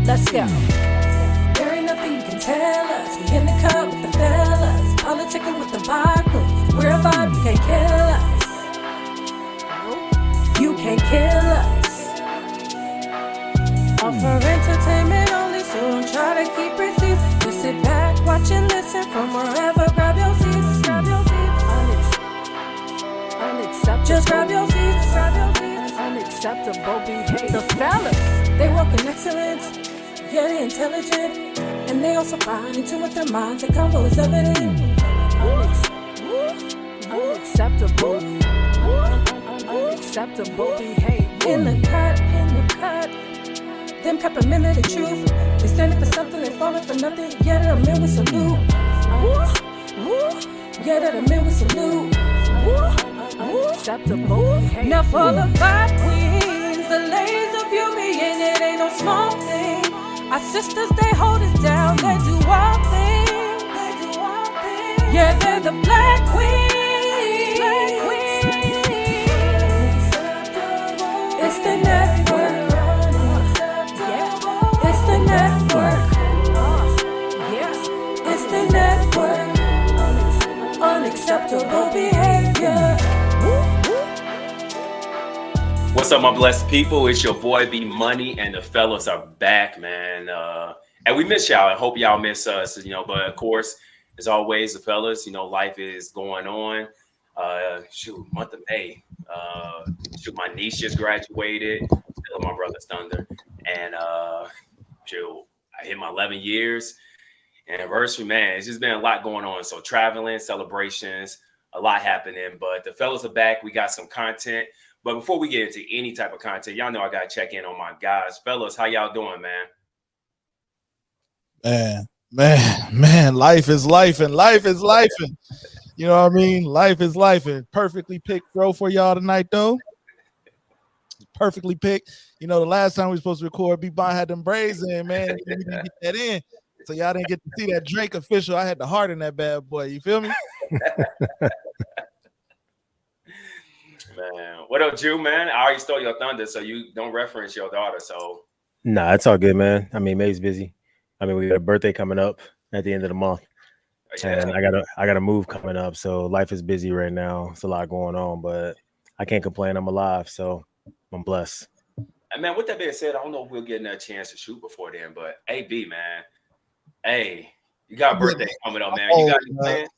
Let's go. There ain't nothing you can tell us. We in the club with the fellas, politicking with the vibe crew. We're a vibe, you can't kill us. You can't kill us. All for entertainment only, so don't try to keep receipts. Just sit back, watch and listen from wherever. Grab your seats, grab your seats. Unacceptable. Just grab your seats, grab your seats. Unacceptable behavior. The fellas, they walk in excellence. Yeah, they intelligent, and they also find into what their minds and convo is evident. Unacceptable. Unacceptable behavior. In the cut, them peppermint of the truth. They standing for something, they falling for nothing. Yeah, that a man with salute. Yeah, that a man with salute. Unacceptable behavior. Now for the vibe queens, the ladies of beauty, and it ain't no small thing. Our sisters, they hold us down, they do all things. Yeah, they're the black queens. It's the network. It's the network. It's the network. Unacceptable behavior. What's up, my blessed people? It's your boy B Money, and the fellas are back, man. And we miss y'all. I hope y'all miss us, but of course, as always, the fellas, life is going on. Month of May. My niece just graduated. Still my brother's thunder. And I hit my 11 years anniversary, man. It's just been a lot going on. So traveling, celebrations, a lot happening. But the fellas are back. We got some content. But before we get into any type of content, y'all know I got to check in on my guys. Fellas, how y'all doing, man? Man, life is life and life is life. And you know what I mean? Life is life. And perfectly picked throw for y'all tonight, though. Perfectly picked. The last time we were supposed to record, B-Bond had them braids in, man. We didn't get that in. So y'all didn't get to see that Drake official. I had the heart in that bad boy. You feel me? Man, what up, Jew, man? I already stole your thunder, so you don't reference your daughter. So, nah, it's all good, man. I mean, May's busy. I mean, we got a birthday coming up at the end of the month, and I got a move coming up. So life is busy right now. It's a lot going on, but I can't complain. I'm alive, so I'm blessed. And man, with that being said, I don't know if we'll get a chance to shoot before then, but B, man, hey, you got a birthday coming up, man. You got any plans?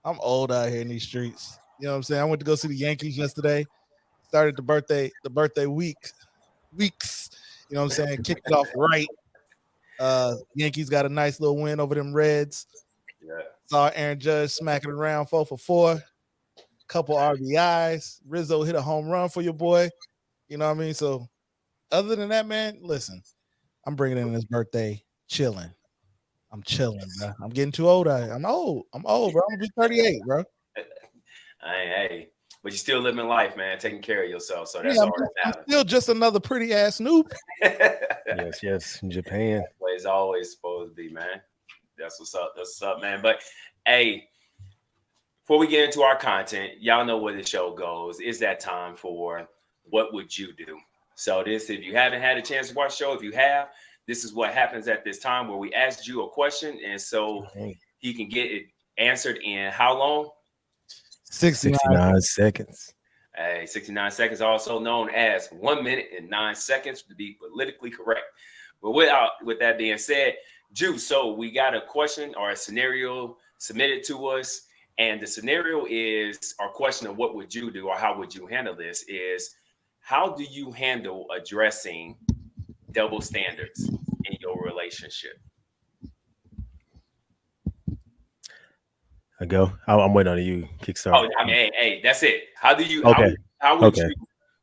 I'm old out here in these streets. You know what I'm saying? I went to go see the Yankees yesterday. Started the birthday weeks. You know what I'm saying? Kicked it off right. Yankees got a nice little win over them Reds. Yeah. Saw Aaron Judge smacking around 4 for 4. Couple RBIs. Rizzo hit a home run for your boy. You know what I mean? So other than that, man, listen, I'm bringing in this birthday chilling. I'm chilling, bro. I'm getting too old. I'm old, bro. I'm going to be 38, bro. Hey, but you're still living life, man, taking care of yourself. So that's all that matters. I'm still just another pretty ass Snoop. Yes, Japan. It's always supposed to be, man. That's what's up. That's what's up, man. But hey, before we get into our content, y'all know where the show goes. It's that time for What Would You Do? So if you haven't had a chance to watch the show, if you have, this is what happens at this time where we asked you a question, and so he can get it answered in how long? 69 seconds. Hey, 69 seconds, also known as 1 minute and 9 seconds to be politically correct. But with that being said, Drew, so we got a question or a scenario submitted to us. And the scenario is our question of what would you do or how would you handle this is how do you handle addressing double standards in your relationship? I go. I'm waiting on you. Kickstart. Oh, I mean, hey, that's it. How do you? Okay. How would you?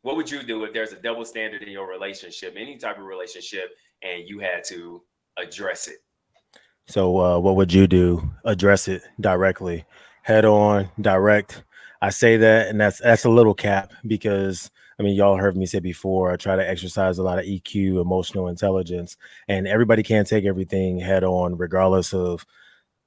What would you do if there's a double standard in your relationship, any type of relationship, and you had to address it? So, what would you do? Address it directly, head on, direct. I say that, and that's a little cap because I mean, y'all heard me say before. I try to exercise a lot of EQ, emotional intelligence, and everybody can't take everything head on, regardless of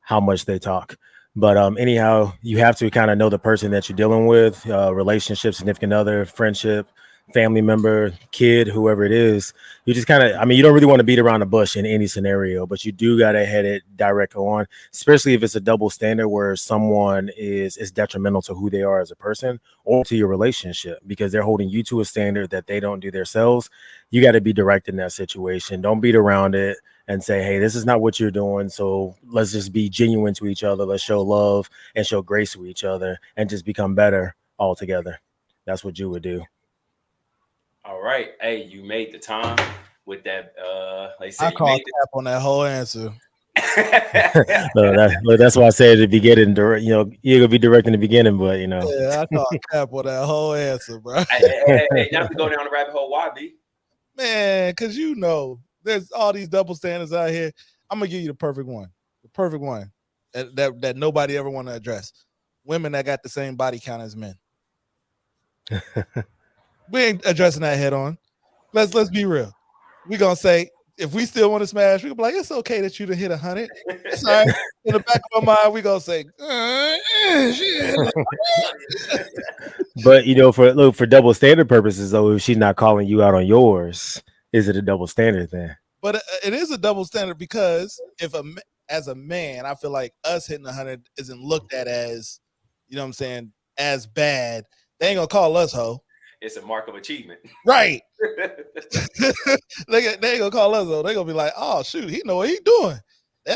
how much they talk. But anyhow, you have to kind of know the person that you're dealing with, relationship, significant other, friendship, family member, kid, whoever it is, you just kind of, I mean, you don't really want to beat around the bush in any scenario, but you do got to head it direct on, especially if it's a double standard where someone is detrimental to who they are as a person or to your relationship because they're holding you to a standard that they don't do themselves. You got to be direct in that situation. Don't beat around it and say, hey, this is not what you're doing. So let's just be genuine to each other. Let's show love and show grace to each other and just become better all together. That's what you would do. All right. Hey, you made the time with that. Like I said, I you call made cap on that whole answer. That's why I said at the beginning, you're gonna be direct in the beginning, but Yeah, I call cap on that whole answer, bro. Hey, not to go down the rabbit hole. Why, B? Man, because there's all these double standards out here. I'm gonna give you the perfect one that nobody ever want to address. Women that got the same body count as men. We ain't addressing that head on. Let's be real. We gonna say if we still want to smash, we gonna be like, it's okay that you to hit 100. It's all right. In the back of our mind, we gonna say, but for double standard purposes, though, if she's not calling you out on yours, is it a double standard then? But it is a double standard because as a man, I feel like us hitting 100 isn't looked at as, you know what I'm saying, as bad. They ain't gonna call us hoe. It's a mark of achievement. Right. they ain't gonna call us though. They gonna be like, oh shoot, he know what he doing.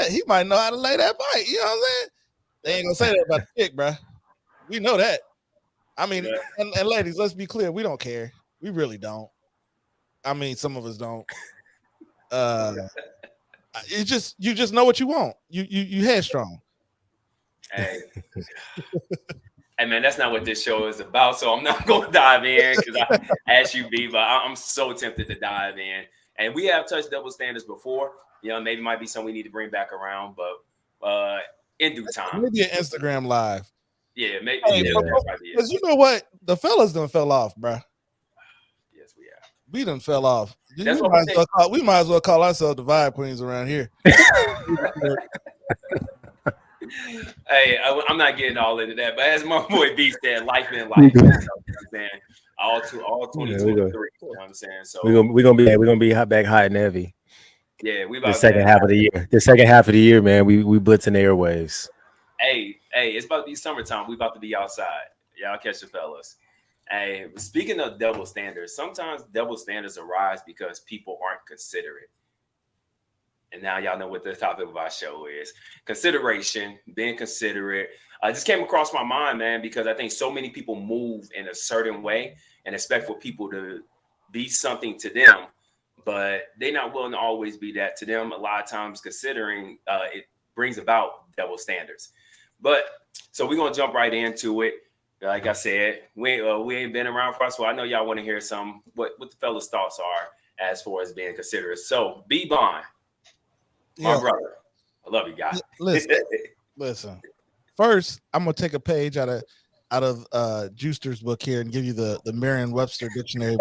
He might know how to lay that bite. You know what I'm saying? They ain't gonna say that about the chick, bro. We know that. I mean, and ladies, let's be clear, we don't care. We really don't. I mean, some of us don't. You just know what you want. You headstrong. Hey. Hey man, that's not what this show is about. So I'm not going to dive in because I asked you, B, but I'm so tempted to dive in. And we have touched double standards before. You know, maybe might be something we need to bring back around, but in due time. Maybe an Instagram live. Yeah, maybe. Because you know what, the fellas done fell off, bro. Yes, we have. We done fell off. That's we might as well call ourselves the Vibe Queens around here. Hey, I'm not getting all into that, but as my boy B said, life in life. You know what I'm saying? All 2023. You know what I'm saying? So we're gonna be back hot and heavy. Yeah, we about the second half of the year. The second half of the year, man, we blitzing the airwaves. Hey, it's about to be summertime. We about to be outside. Y'all catch the fellas. Hey, speaking of double standards, sometimes double standards arise because people aren't considerate. And now y'all know what the topic of our show is. Consideration, being considerate. I just came across my mind, man, because I think so many people move in a certain way and expect for people to be something to them, but they're not willing to always be that to them. A lot of times considering it brings about double standards. But so we're going to jump right into it. Like I said, we ain't been around for us. Well, I know y'all want to hear what the fellas' thoughts are as far as being considerate. So, B-Bond. My brother, I love you guys. Listen. First, I'm gonna take a page out of Juicer's book here and give you the Merriam-Webster dictionary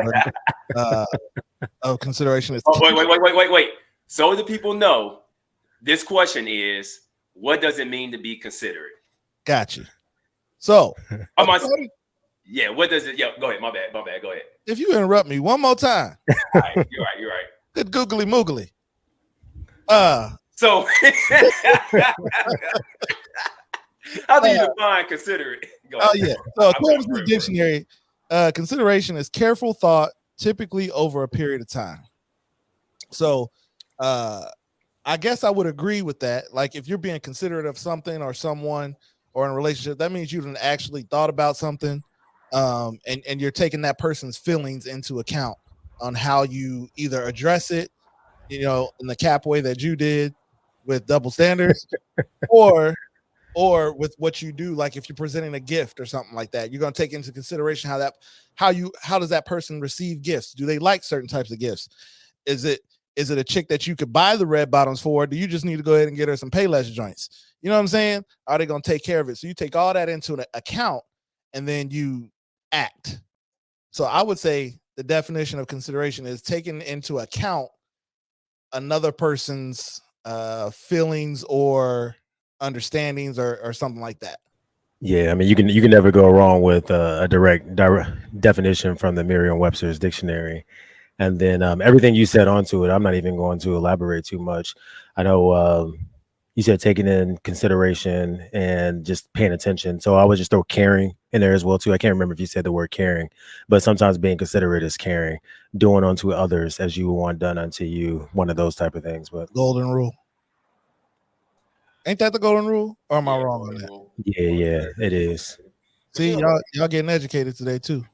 of consideration. Wait. So the people know this question is, what does it mean to be considerate? Got you. So, yeah. What does it? Yeah, go ahead. My bad. Go ahead. If you interrupt me one more time, all right, you're right. Good googly moogly. So how do you define considerate? Oh yeah. So according to the dictionary, consideration is careful thought, typically over a period of time. So I guess I would agree with that. Like if you're being considerate of something or someone or in a relationship, that means you didn't actually thought about something, and you're taking that person's feelings into account on how you either address it, you know, in the cap way that you did with double standards, or with what you do. Like if you're presenting a gift or something like that, you're going to take into consideration how does that person receive gifts? Do they like certain types of gifts? Is it a chick that you could buy the red bottoms for? Do you just need to go ahead and get her some Payless joints? You know what I'm saying? Are they going to take care of it? So you take all that into an account and then you act. So I would say the definition of consideration is taking into account another person's feelings or understandings or something like that. Yeah, I mean you can never go wrong with a direct definition from the Merriam-Webster's dictionary. And then everything you said onto it, I'm not even going to elaborate too much. I know you said taking in consideration and just paying attention. So I would just throw caring in there as well too. I can't remember if you said the word caring, but sometimes being considerate is caring, doing unto others as you want done unto you, one of those type of things. But Golden rule. Ain't that the golden rule? Or am I wrong on that? yeah, it is. See, y'all getting educated today too.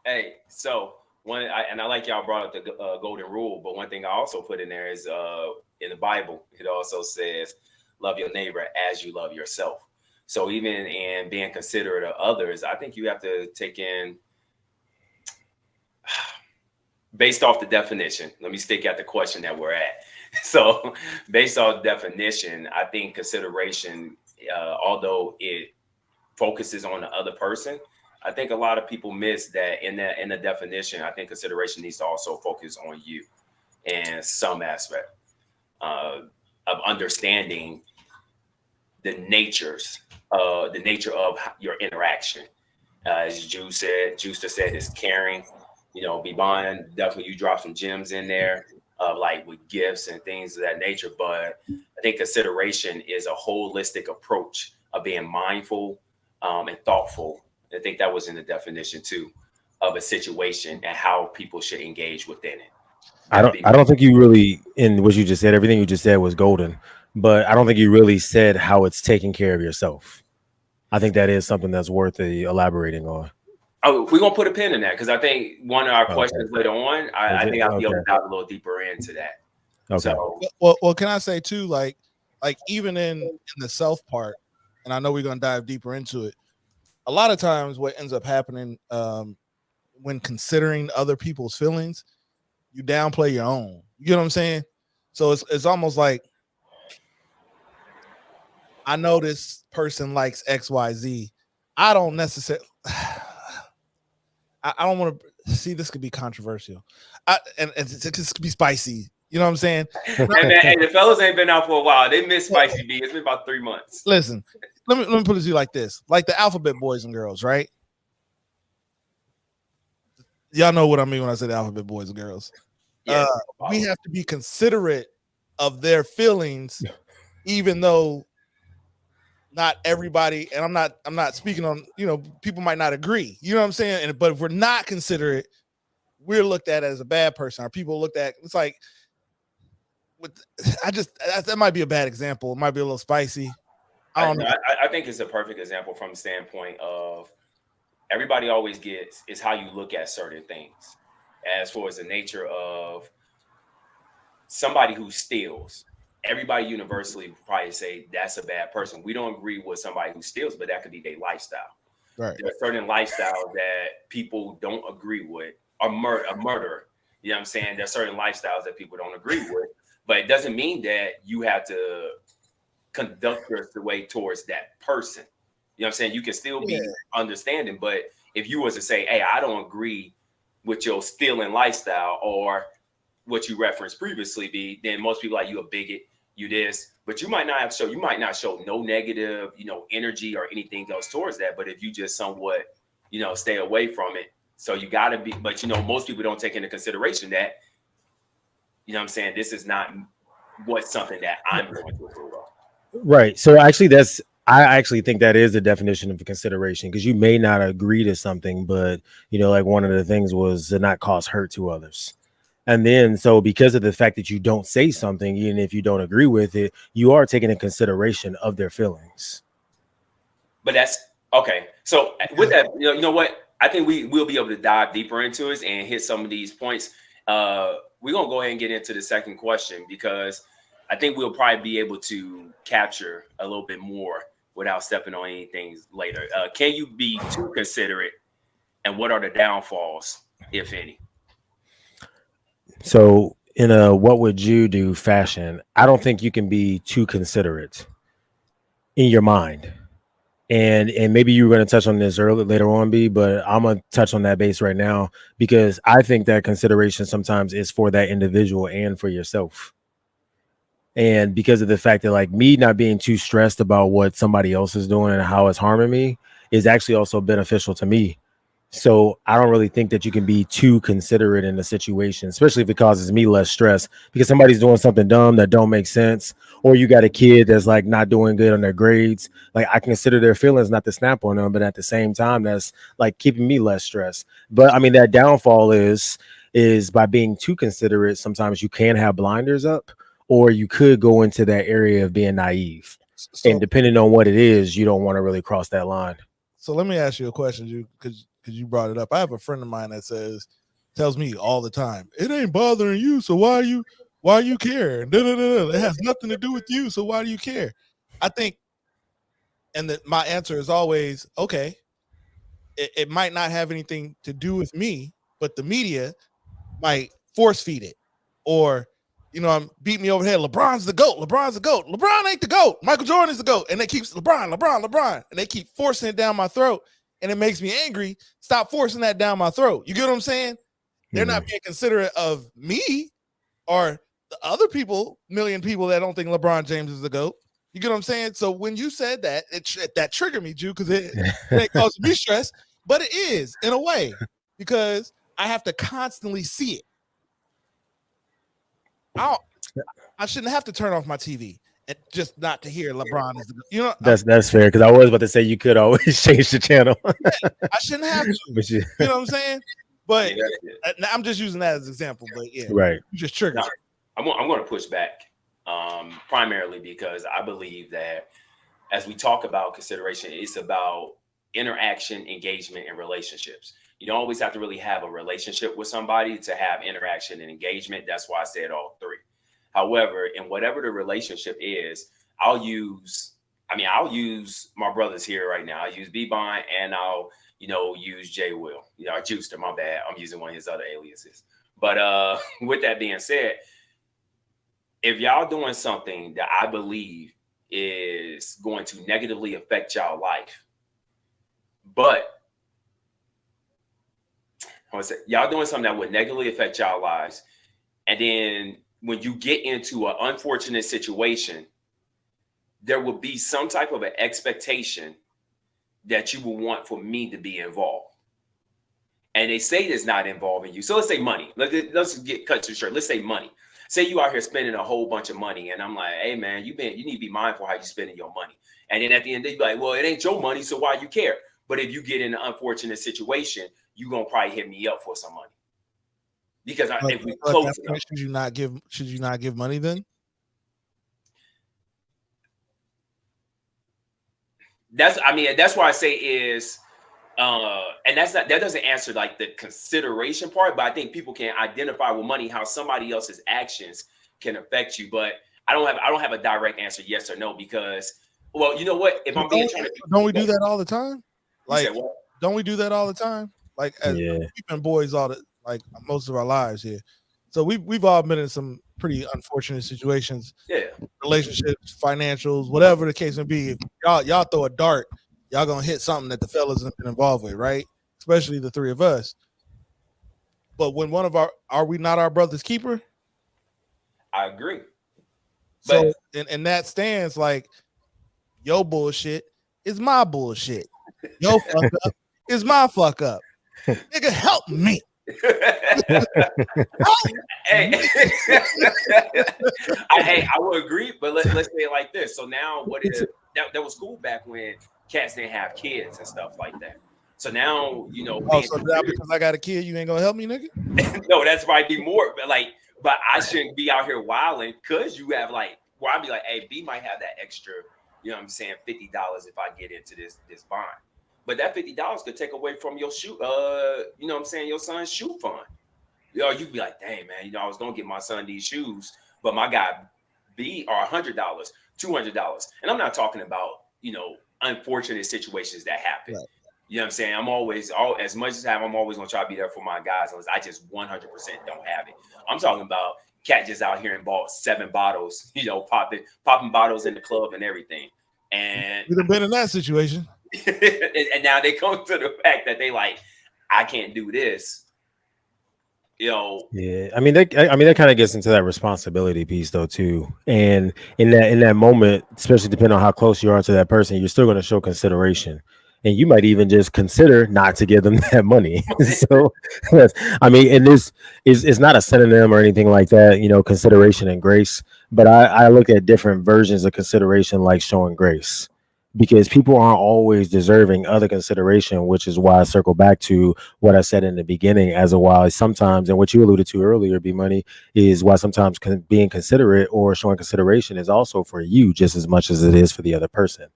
Hey, so I like y'all brought up the golden rule, but one thing I also put in there is in the Bible, it also says, love your neighbor as you love yourself. So even in being considerate of others, I think you have to take in, based off the definition, let me stick at the question that we're at. So based off definition, I think consideration, although it focuses on the other person, I think a lot of people miss that in the definition. I think consideration needs to also focus on you in some aspect of understanding the nature of your interaction. As Juicer said, is caring. You know, Bebon, definitely you drop some gems in there, like with gifts and things of that nature. But I think consideration is a holistic approach of being mindful and thoughtful. I think that was in the definition too of a situation and how people should engage within it. I don't think you really, in what you just said, everything you just said was golden, but I don't think you really said how it's taking care of yourself. I think that is something that's worth elaborating on. Oh, we're gonna put a pin in that because I think one of our questions later on, I think I'll be able to dive a little deeper into that. Okay. So, well, can I say too, like even in the self part, and I know we're gonna dive deeper into it. A lot of times, what ends up happening when considering other people's feelings, you downplay your own. You know what I'm saying? So it's almost like, I know this person likes XYZ. I don't necessarily. I don't want to see, this could be controversial, and it could be spicy. You know what I'm saying? hey, the fellas ain't been out for a while. They miss Spicy B. It's been about 3 months. Listen, let me put it to you like this: like the alphabet boys and girls, right? Y'all know what I mean when I say the alphabet boys and girls. Yeah, we have to be considerate of their feelings, even though not everybody, and I'm not speaking on, people might not agree. You know what I'm saying? But if we're not considerate, we're looked at as a bad person. Or people looked at, it's like, that might be a bad example. It might be a little spicy. I don't know. I think it's a perfect example from the standpoint of everybody always gets is how you look at certain things. As far as the nature of somebody who steals, everybody universally would probably say that's a bad person. We don't agree with somebody who steals, but that could be their lifestyle. Right. There are certain lifestyles that people don't agree with. A murderer. You know what I'm saying? There are certain lifestyles that people don't agree with, but it doesn't mean that you have to conduct your way towards that person. You know what I'm saying? You can still be understanding, but if you was to say, hey, I don't agree with your stealing lifestyle or what you referenced previously, then most people are like, you a bigot, you this, but you might not show no negative, energy or anything else towards that. But if you just somewhat, stay away from it. So you gotta be, but most people don't take into consideration that, I'm saying, this is not something that I'm going to approve of. Right. So actually I actually think that is the definition of consideration, because you may not agree to something, but like one of the things was to not cause hurt to others. And then, so because of the fact that you don't say something, even if you don't agree with it, you are taking into consideration of their feelings. But that's okay. So with that, you know what? I think we'll be able to dive deeper into it and hit some of these points. We're going to go ahead and get into the second question, because I think we'll probably be able to capture a little bit more without stepping on anything later. Can you be too considerate, and what are the downfalls, if any? So in a what would you do fashion, I don't think you can be too considerate in your mind. And maybe you were going to touch on this later on, B, but I'm going to touch on that base right now, because I think that consideration sometimes is for that individual and for yourself. And because of the fact that like me not being too stressed about what somebody else is doing and how it's harming me is actually also beneficial to me. So I don't really think that you can be too considerate in the situation, especially if it causes me less stress because somebody's doing something dumb that don't make sense, or you got a kid that's like not doing good on their grades. Like I consider their feelings not to snap on them, but at the same time, that's like keeping me less stressed. But I mean, that downfall is by being too considerate. Sometimes you can have blinders up, or you could go into that area of being naive. And depending on what it is, you don't want to really cross that line. So let me ask you a question, because you brought it up. I have a friend of mine that tells me all the time, it ain't bothering you, so why you care? It has nothing to do with you, so why do you care? I think, and my answer is always, okay, it might not have anything to do with me, but the media might force feed it, or beat me over the head. LeBron's the GOAT. LeBron's the GOAT. LeBron ain't the GOAT. Michael Jordan is the GOAT. And they keep LeBron. And they keep forcing it down my throat. And it makes me angry. Stop forcing that down my throat. You get what I'm saying? They're not being considerate of me or the other million people that don't think LeBron James is the GOAT. You get what I'm saying? So when you said that, that triggered me, Jew, because it caused me stress. But it is, in a way, because I have to constantly see it. I shouldn't have to turn off my TV and just not to hear LeBron is that's fair, because I was about to say you could always change the channel. I shouldn't have to. But you know what I'm saying? But I'm just using that as an example. But yeah, right. You just triggered. I'm going to push back, primarily because I believe that as we talk about consideration, it's about interaction, engagement, and relationships. You don't always have to really have a relationship with somebody to have interaction and engagement. That's why I said all three. However, in whatever the relationship is, I'll use my brothers here right now. I'll use B-Bond and I'll, use J Will. Juicer, my bad. I'm using one of his other aliases. But with that being said, if y'all doing something that I believe is going to negatively affect y'all life, but y'all doing something that would negatively affect y'all lives, and then when you get into an unfortunate situation, there will be some type of an expectation that you will want for me to be involved. And they say it's not involving you. So let's say money. Let's get cut to short. Let's say money. Say you out here spending a whole bunch of money, and I'm like, hey man, you need to be mindful how you spending your money. And then at the end, they be like, well, it ain't your money, so why you care? But if you get in an unfortunate situation, you're gonna probably hit me up for some money. Because if we close enough, should you not give money then? That's why I say is and that doesn't answer like the consideration part, but I think people can identify with money how somebody else's actions can affect you. But I don't have a direct answer, yes or no, because well, you know what? If I'm being don't we do that all the time? Like, don't we do that all the time? Like, we've been boys like most of our lives here. So we've all been in some pretty unfortunate situations. Yeah. Relationships, financials, whatever the case may be. If y'all throw a dart, y'all gonna hit something that the fellas have been involved with, right? Especially the three of us. But when are we not our brother's keeper? I agree. So in that stance, like, your bullshit is my bullshit. Your fuck up is my fuck up. Nigga, help me. Hey, I would agree, but let's say it like this. So now, what is that was cool back when cats didn't have kids and stuff like that. So now, so now because I got a kid, you ain't gonna help me, nigga? No, that's might be more, but I shouldn't be out here wilding because you have where I'd be like, hey, B might have that extra, you know what I'm saying, $50 if I get into this bond. But that $50 could take away from your shoe, you know what I'm saying, your son's shoe fund. You'd be like, dang, man, I was gonna get my son these shoes, but my guy B are $100, $200. And I'm not talking about, unfortunate situations that happen. Right. You know what I'm saying? I'm always, as much as I'm always gonna try to be there for my guys, unless I just 100% don't have it. I'm talking about cat just out here and bought 7 bottles, popping bottles in the club and everything. And you've been in that situation. And now they come to the fact that they like, I can't do this Yeah, I mean, that kind of gets into that responsibility piece though too. And in that moment, especially depending on how close you are to that person, you're still going to show consideration, and you might even just consider not to give them that money. So, that's, I mean, and this is not a synonym or anything like that. Consideration and grace. But I look at different versions of consideration, like showing grace. Because people aren't always deserving other consideration, which is why I circle back to what I said in the beginning as a why sometimes, and what you alluded to earlier, B Money, is why sometimes being considerate or showing consideration is also for you just as much as it is for the other person.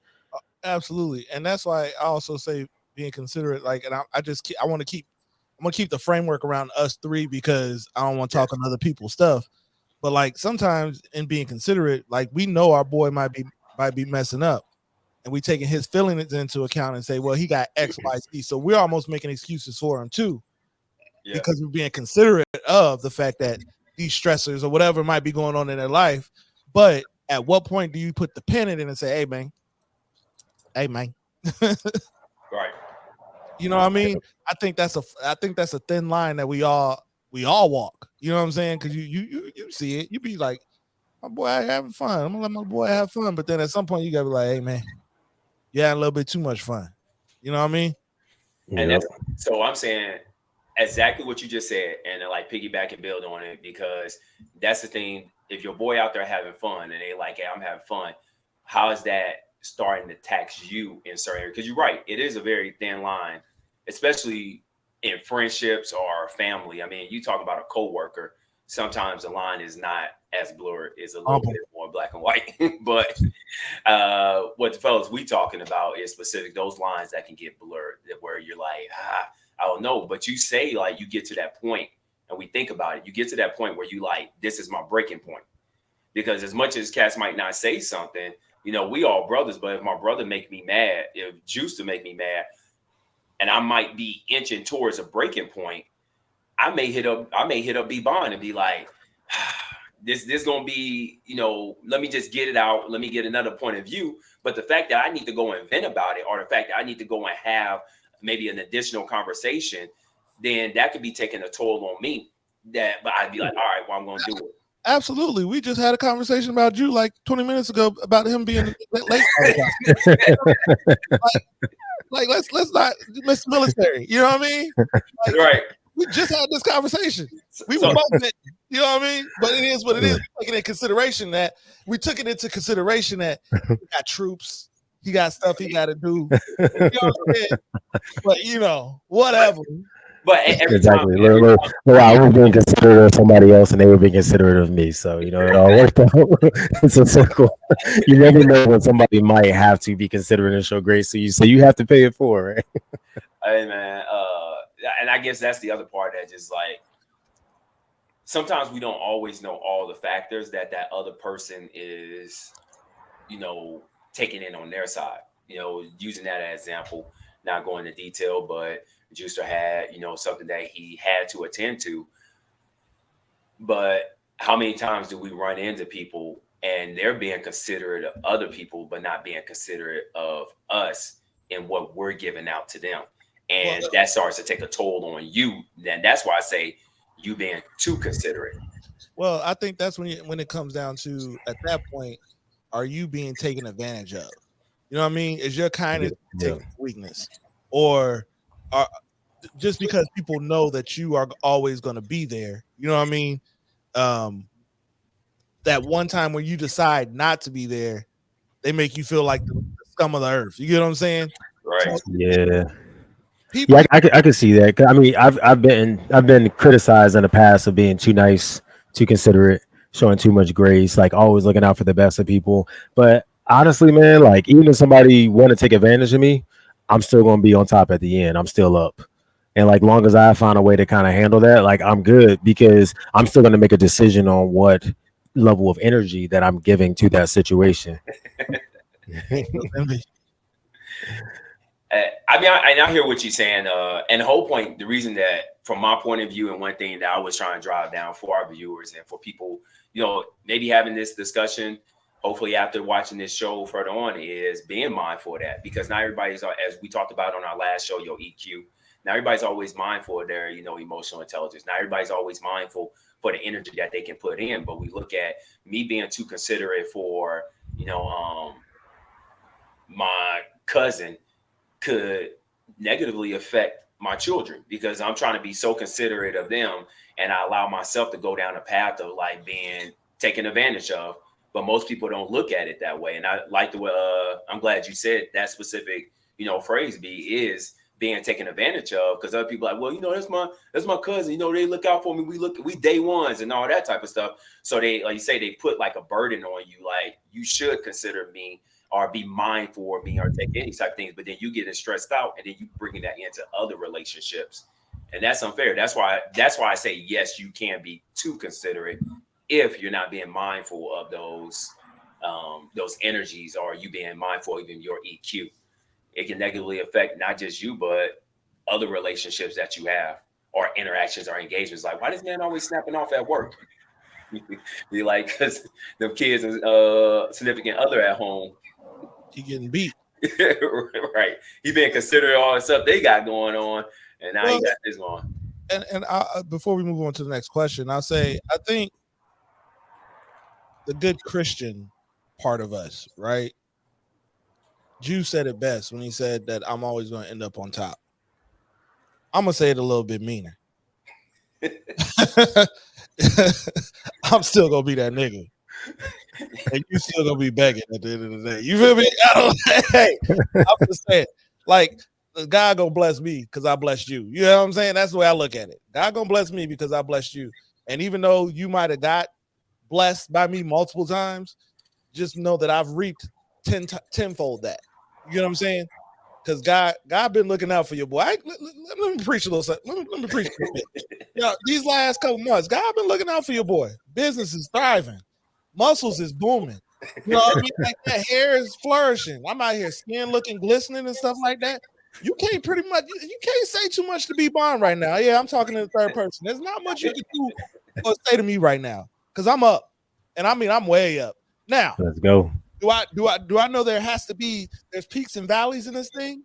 Absolutely, and that's why I also say being considerate. Like, and I want to keep, I'm gonna keep the framework around us three because I don't want to talk on other people's stuff. But like sometimes in being considerate, like we know our boy might be messing up, and we taking his feelings into account and say, well, he got X, Y, Z. So we're almost making excuses for him too, because we're being considerate of the fact that these stressors or whatever might be going on in their life. But at what point do you put the pen in it and say, hey man, Right. You know what I mean? I think that's a thin line that we all walk. You know what I'm saying? Because you see it, you be like, my boy having fun. I'm gonna let my boy have fun. But then at some point you gotta be like, hey man, you had a little bit too much fun. You know what I mean? And so I'm saying exactly what you just said, and then like piggyback and build on it, because that's the thing. If your boy out there having fun and they like, hey, I'm having fun, how is that starting to tax you in certain areas? Because you're right, it is a very thin line, especially in friendships or family. I mean, you talk about a coworker, sometimes the line is not as blurred, it's a little bit more black and white. But what the fellas we talking about is specific, those lines that can get blurred, where you're like, I don't know. But you say, like, you get to that point, and we think about it, you get to that point where you like, this is my breaking point. Because as much as cats might not say something, we all brothers, but if my brother make me mad, if Juice to make me mad, and I might be inching towards a breaking point, I may hit up B-Bond and be like, this gonna be, let me just get it out. Let me get another point of view. But the fact that I need to go and vent about it, or the fact that I need to go and have maybe an additional conversation, then that could be taking a toll on me. But I'd be like, all right, well, I'm gonna do it. Absolutely. We just had a conversation about you like 20 minutes ago about him being late. like let's not miss military. You know what I mean? Like, right. We just had this conversation. We were both in it. You know what I mean? But it is what it is. We took it into consideration that he got troops, he got stuff he got to do. You know what I'm saying? But whatever. But every exactly. time, I was being considerate of somebody else, and they were being considerate of me. So it all worked out. It's a circle. You never know when somebody might have to be considerate and show grace to you, so you have to pay it forward, right? Hey man, and I guess that's the other part, that just like sometimes we don't always know all the factors that other person is, taking in on their side. Using that as example, not going into detail, but Juicer had, something that he had to attend to. But how many times do we run into people and they're being considerate of other people, but not being considerate of us and what we're giving out to them? And that starts to take a toll on you. Then that's why I say you being too considerate. Well, I think that's when it comes down to, at that point, are you being taken advantage of? You know what I mean? Is your kindness taking weakness? Or just because people know that you are always going to be there, you know what I mean? That one time when you decide not to be there, they make you feel like the scum of the earth. You get what I'm saying? Right. Yeah. I can see that. I mean, I've been criticized in the past of being too nice, too considerate, showing too much grace, like always looking out for the best of people. But honestly, man, like even if somebody want to take advantage of me, I'm still gonna be on top at the end. I'm still up. And like long as I find a way to kind of handle that, like I'm good, because I'm still gonna make a decision on what level of energy that I'm giving to that situation. I mean, I hear what you're saying. And the whole point, the reason that, from my point of view, and one thing that I was trying to drive down for our viewers and for people, maybe having this discussion, hopefully after watching this show further on, is being mindful of that, because not everybody's, as we talked about on our last show, your EQ, Now everybody's always mindful of their, emotional intelligence. Now everybody's always mindful for the energy that they can put in. But we look at me being too considerate for, my cousin could negatively affect my children because I'm trying to be so considerate of them, and I allow myself to go down a path of like being taken advantage of. But most people don't look at it that way. And I like the way, I'm glad you said that specific, phrase is being taken advantage of, because other people are like, well, that's my cousin, they look out for me. We day ones and all that type of stuff. So they, like you say, they put like a burden on you. Like, you should consider me or be mindful of me or take any type of things, but then you get stressed out and then you bringing that into other relationships. And that's unfair. That's why I say, yes, you can be too considerate if you're not being mindful of those energies, or you being mindful of even your EQ. It can negatively affect not just you, but other relationships that you have, or interactions or engagements. Like, why does man always snapping off at work? Be like, because the kids and significant other at home, he getting beat. Right. He being considerate all the stuff they got going on, and now he got this going. And before we move on to the next question, I'll say, I think the good Christian part of us, right? Jew said it best when he said that I'm always going to end up on top. I'm going to say it a little bit meaner. I'm still going to be that nigga. And you still going to be begging at the end of the day. You feel me? Hey, I'm just saying, like, God going to bless me because I blessed you. You know what I'm saying? That's the way I look at it. God going to bless me because I blessed you. And even though you might have got blessed by me multiple times, just know that I've reaped tenfold that. You know what I'm saying? Because God been looking out for your boy. Let me preach a little something. Let me preach a little bit. These last couple months, God been looking out for your boy. Business is thriving. Muscles is booming. You know what I mean? Like, that hair is flourishing. I'm out here, skin looking glistening and stuff like that. You can't pretty much, you can't say too much to be Bond right now. Yeah, I'm talking in the third person. There's not much you can do or say to me right now, because I'm up. And I mean, I'm way up. Now, let's go. Do I know there's peaks and valleys in this thing?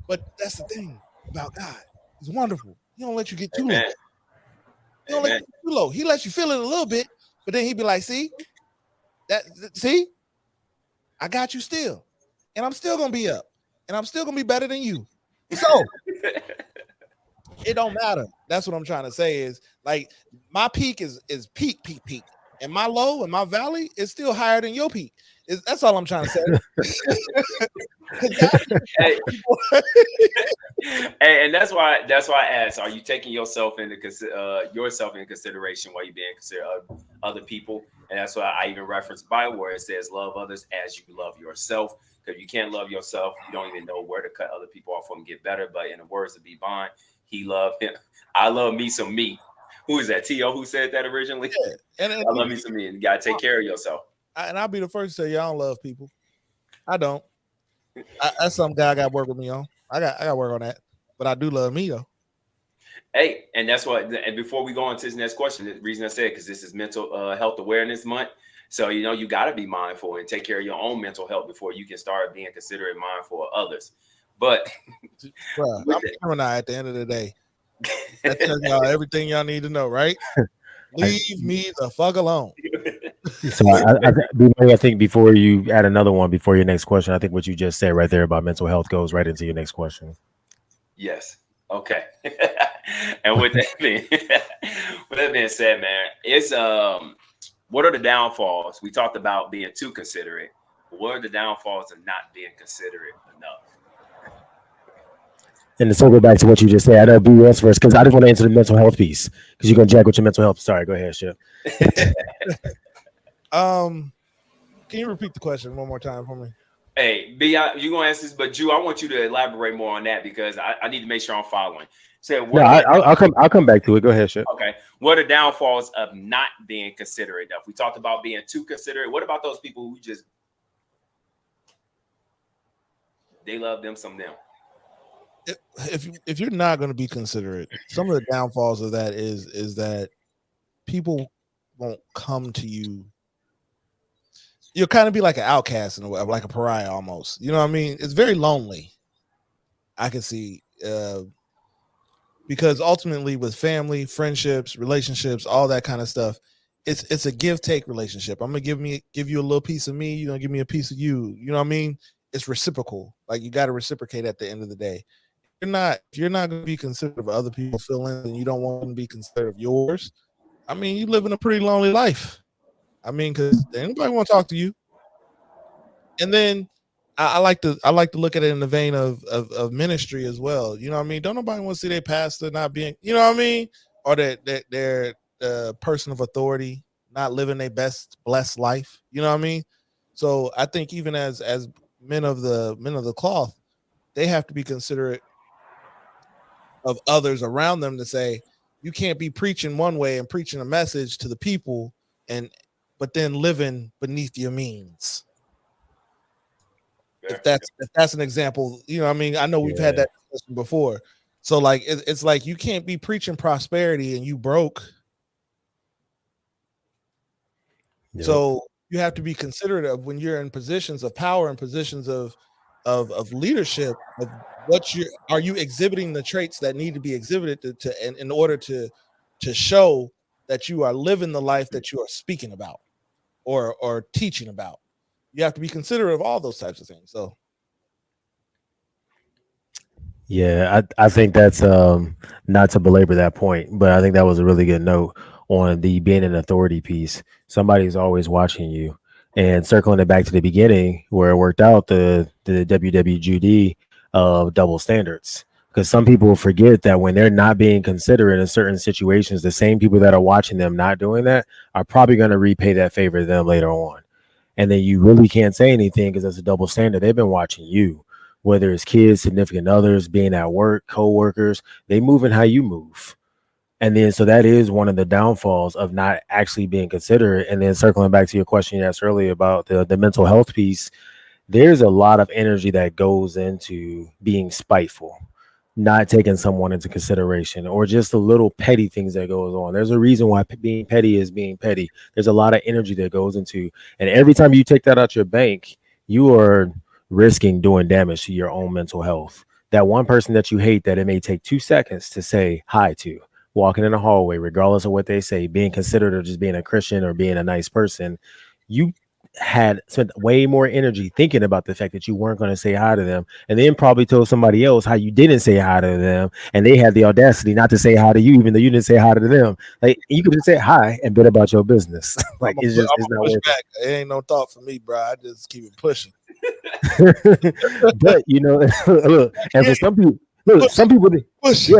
But that's the thing about God. He's wonderful. He don't let you get too low. He don't let you get too low. He lets you feel it a little bit, but then he be like, see, I got you still. And I'm still gonna be up. And I'm still gonna be better than you. So it don't matter. That's what I'm trying to say is, like, my peak is peak. And my low and my valley is still higher than your peak. That's all I'm trying to say. Hey, and that's why I asked: are you taking yourself into consideration while you're being considered other people? And that's why I even reference the Bible where it says, "Love others as you love yourself." Because you can't love yourself, you don't even know where to cut other people off and get better. But in the words of B. Bond, he loved him. I love me some me. Who is that? T.O. who said that originally? Yeah. And I love me some me. And you gotta take care of yourself. And I'll be the first to say, y'all don't love people. I don't. That's something God got to work with me on. I got work on that. But I do love me though. Hey, and that's what. And before we go on to this next question, the reason I said, because this is Mental Health Awareness Month, so you got to be mindful and take care of your own mental health before you can start being considerate, mindful of others. But I'm Gemini at the end of the day. That tells y'all everything y'all need to know, right? Leave me the fuck alone. So I think before you add another one before your next question, I think what you just said right there about mental health goes right into your next question. Yes. Okay. And with that being said, man, it's what are the downfalls? We talked about being too considerate. What are the downfalls of not being considerate enough? And to circle back to what you just said, I know BS first because I just want to answer the mental health piece because you're gonna jack with your mental health. Sorry, go ahead, Shep. Can you repeat the question one more time for me? Hey, B, you're gonna answer this, but Drew, I want you to elaborate more on that because I need to make sure I'm following. So I'll come back to it. Go ahead, Shep. Okay. What are downfalls of not being considerate enough? We talked about being too considerate. What about those people who just they love them some them? If you're not going to be considerate, some of the downfalls of that is that people won't come to you. You'll kind of be like an outcast in a way, like a pariah almost. You know what I mean? It's very lonely. I can see because ultimately with family, friendships, relationships, all that kind of stuff, it's a give take relationship. I'm gonna give you a little piece of me, you're gonna give me a piece of you. You know what I mean? It's reciprocal. Like you got to reciprocate at the end of the day. If you're not gonna be considerate of other people's feelings and you don't want to be considerate of yours, I mean, you live in a pretty lonely life. I mean, because anybody want to talk to you. And then I like to look at it in the vein of ministry as well. You know what I mean? Don't nobody want to see their pastor not being, you know what I mean, or that their person of authority not living their best blessed life. You know what I mean? So I think even as men of the cloth, they have to be considerate of others around them to say you can't be preaching one way and preaching a message to the people and but then living beneath your means. If that's an example, you know what I mean? I know we've had that discussion before. So like it's like you can't be preaching prosperity and you broke. Yep. So you have to be considerate of when you're in positions of power and positions of leadership of what are you exhibiting the traits that need to be exhibited to in order to show that you are living the life that you are speaking about or teaching about. You have to be considerate of all those types of things. So yeah, I think that's not to belabor that point, but I think that was a really good note on the being an authority piece. Somebody's always watching you. And circling it back to the beginning where it worked out, the WWJD of double standards. Because some people forget that when they're not being considerate in certain situations, the same people that are watching them not doing that are probably going to repay that favor to them later on. And then you really can't say anything because that's a double standard. They've been watching you, whether it's kids, significant others, being at work, co-workers, they move in how you move. And then, so that is one of the downfalls of not actually being considerate. And then circling back to your question you asked earlier about the mental health piece, there's a lot of energy that goes into being spiteful, not taking someone into consideration, or just the little petty things that goes on. There's a reason why being petty is being petty. There's a lot of energy that goes into, and every time you take that out your bank, you are risking doing damage to your own mental health. That one person that you hate that it may take 2 seconds to say hi to, walking in the hallway, regardless of what they say, being considered or just being a Christian or being a nice person, you had spent way more energy thinking about the fact that you weren't going to say hi to them, and then probably told somebody else how you didn't say hi to them, and they had the audacity not to say hi to you, even though you didn't say hi to them. Like, you could just say hi and bit about your business. Like, it's not worth it. It ain't no thought for me, bro. I just keep it pushing. But look, and for some people,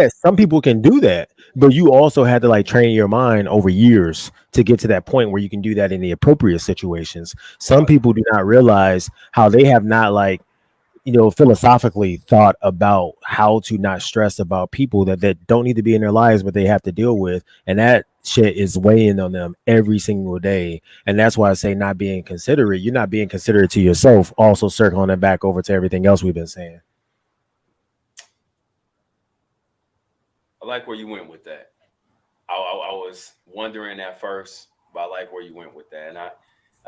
some people can do that, but you also had to like train your mind over years to get to that point where you can do that in the appropriate situations. Some people do not realize how they have not philosophically thought about how to not stress about people that don't need to be in their lives, but they have to deal with. And that shit is weighing on them every single day. And that's why I say not being considerate. You're not being considerate to yourself, also circling it back over to everything else we've been saying. I like where you went with that. I was wondering at first, but I like where you went with that. And I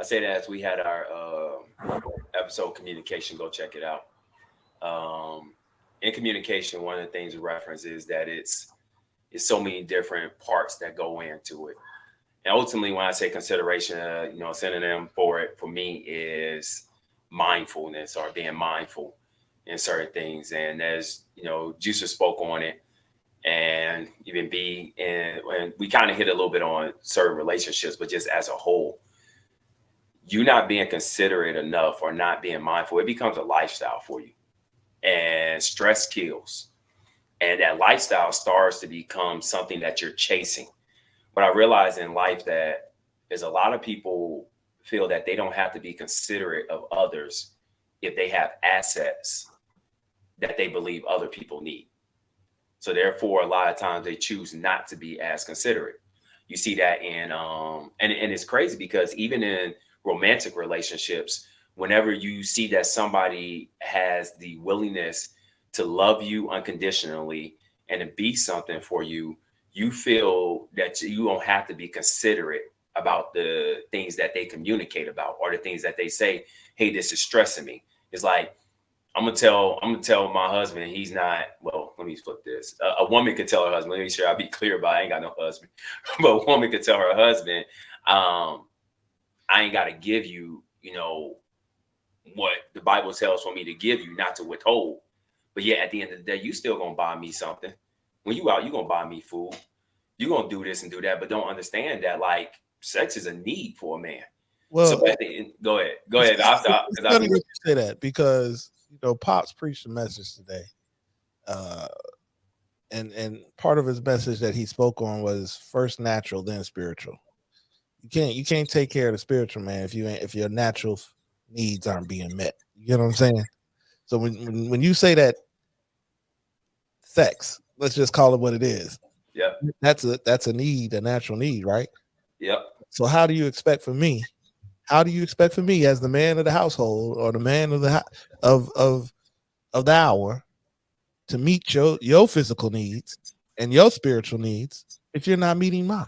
say that as we had our episode communication, go check it out. In communication, one of the things we reference is that it's so many different parts that go into it. And ultimately, when I say consideration, a synonym for it for me is mindfulness or being mindful in certain things. And as Juicer spoke on it, and even and we kind of hit a little bit on certain relationships, but just as a whole, you not being considerate enough or not being mindful, it becomes a lifestyle for you. And stress kills. And that lifestyle starts to become something that you're chasing. But I realize in life that there's a lot of people feel that they don't have to be considerate of others if they have assets that they believe other people need. So therefore, a lot of times they choose not to be as considerate. You see that in, and it's crazy because even in romantic relationships, whenever you see that somebody has the willingness to love you unconditionally and to be something for you, you feel that you don't have to be considerate about the things that they communicate about or the things that they say, hey, this is stressing me. It's like, I'm gonna tell my husband he's not. Well, let me flip this. A woman could tell her husband. Let me make sure I be clear about. I ain't got no husband, but a woman could tell her husband, I ain't got to give you, what the Bible tells for me to give you, not to withhold. But yeah, at the end of the day, you still gonna buy me something. When you out, you gonna buy me food. You gonna do this and do that, but don't understand that like sex is a need for a man. Well, so at the end, go ahead. I'll stop. It's funny that you say that because Pops preached a message today, and part of his message that he spoke on was first natural, then spiritual. You can't take care of the spiritual man if your natural needs aren't being met. You know what I'm saying? So when you say that sex, let's just call it what it is. Yeah, that's a need, a natural need, right? Yep. So how do you expect for me? How do you expect for me as the man of the household or the man of the hour to meet your physical needs and your spiritual needs if you're not meeting mine?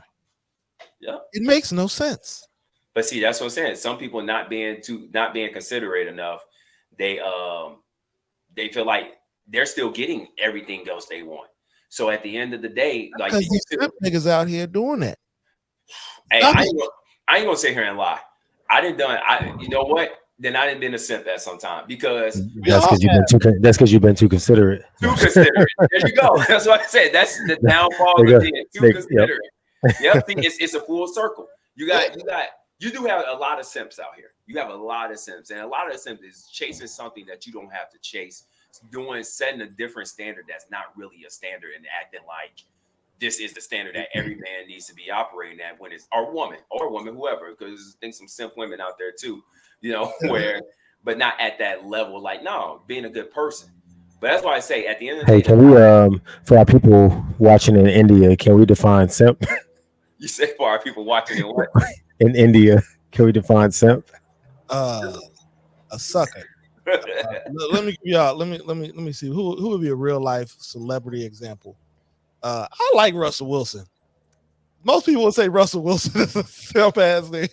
Yeah, it makes no sense. But see, that's what I'm saying. Some people not being considerate enough, they feel like they're still getting everything else they want. So at the end of the day, like these niggas out here doing that. Hey, I ain't gonna sit here and lie. You know what? Then I didn't been a simp at some time because that's because you've been too considerate. Too considerate. There you go. That's what I said. That's the downfall of being too considerate. Yep. It's a full circle. You do have a lot of simps out here. You have a lot of simps, and a lot of the simps is chasing something that you don't have to chase. Setting a different standard that's not really a standard and acting like this is the standard that every man needs to be operating at when it's or woman, whoever, because I think some simp women out there too, but not at that level. Like, no, being a good person. But that's why I say at the end of the day. Hey, can we, for our people watching in India, can we define simp? You say for our people watching in what? In India, can we define simp? A sucker. Let me give y'all. Let me see who would be a real life celebrity example. I like Russell Wilson. Most people would say Russell Wilson is a simp ass thing.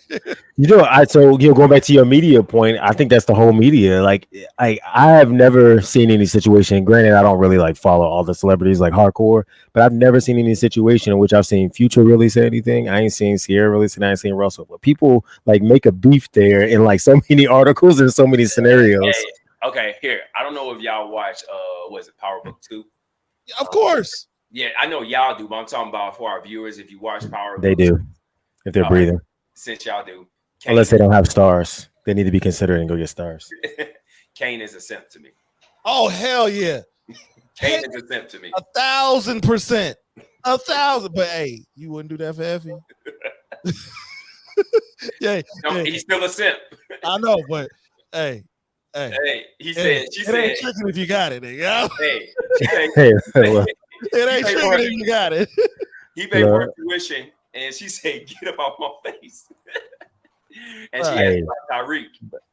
Going back to your media point, I think that's the whole media. Like, I have never seen any situation. Granted, I don't really like follow all the celebrities like hardcore, but I've never seen any situation in which I've seen Future really say anything. I ain't seen Sierra really say. I ain't seen Russell. But people like make a beef there in like so many articles and so many scenarios. Hey, okay, here. I don't know if y'all watch was it Power Book 2? Of course. Yeah, I know y'all do, but I'm talking about for our viewers. If you watch Power, they do. If they're breathing, since y'all do, unless they don't have stars, they need to be considered and go get stars. Kane is a simp to me. Oh hell yeah, Kane is a simp to me. 1,000%, 1,000. But hey, you wouldn't do that for Effie. Yeah, he's still a simp. I know, but hey, he said, she said, ain't tricking if you got it, nigga. It ain't tricking if you got it. He paid for tuition, and she said, "Get up off my face." And she asked about Tyreek.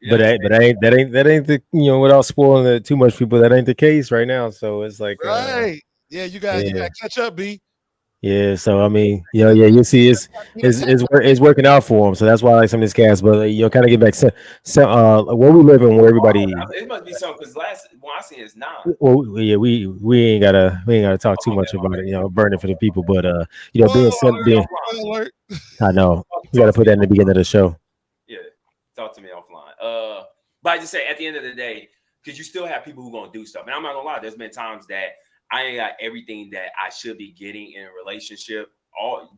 But that ain't the without spoiling too much people, that ain't the case right now. So it's like you gotta catch up, B. Yeah, so I mean, you see, it's working out for him. So that's why I like some of these cats. But kind of get back. So where we live in, where everybody. It must be something because last one I seen is 9. Well, yeah, we ain't gotta talk too much about it. Burning for the people, but being. I know you gotta put that in the beginning of the show. Yeah, talk to me offline. But I just say at the end of the day, because you still have people who gonna do stuff, and I'm not gonna lie. There's been times that I ain't got everything that I should be getting in a relationship, all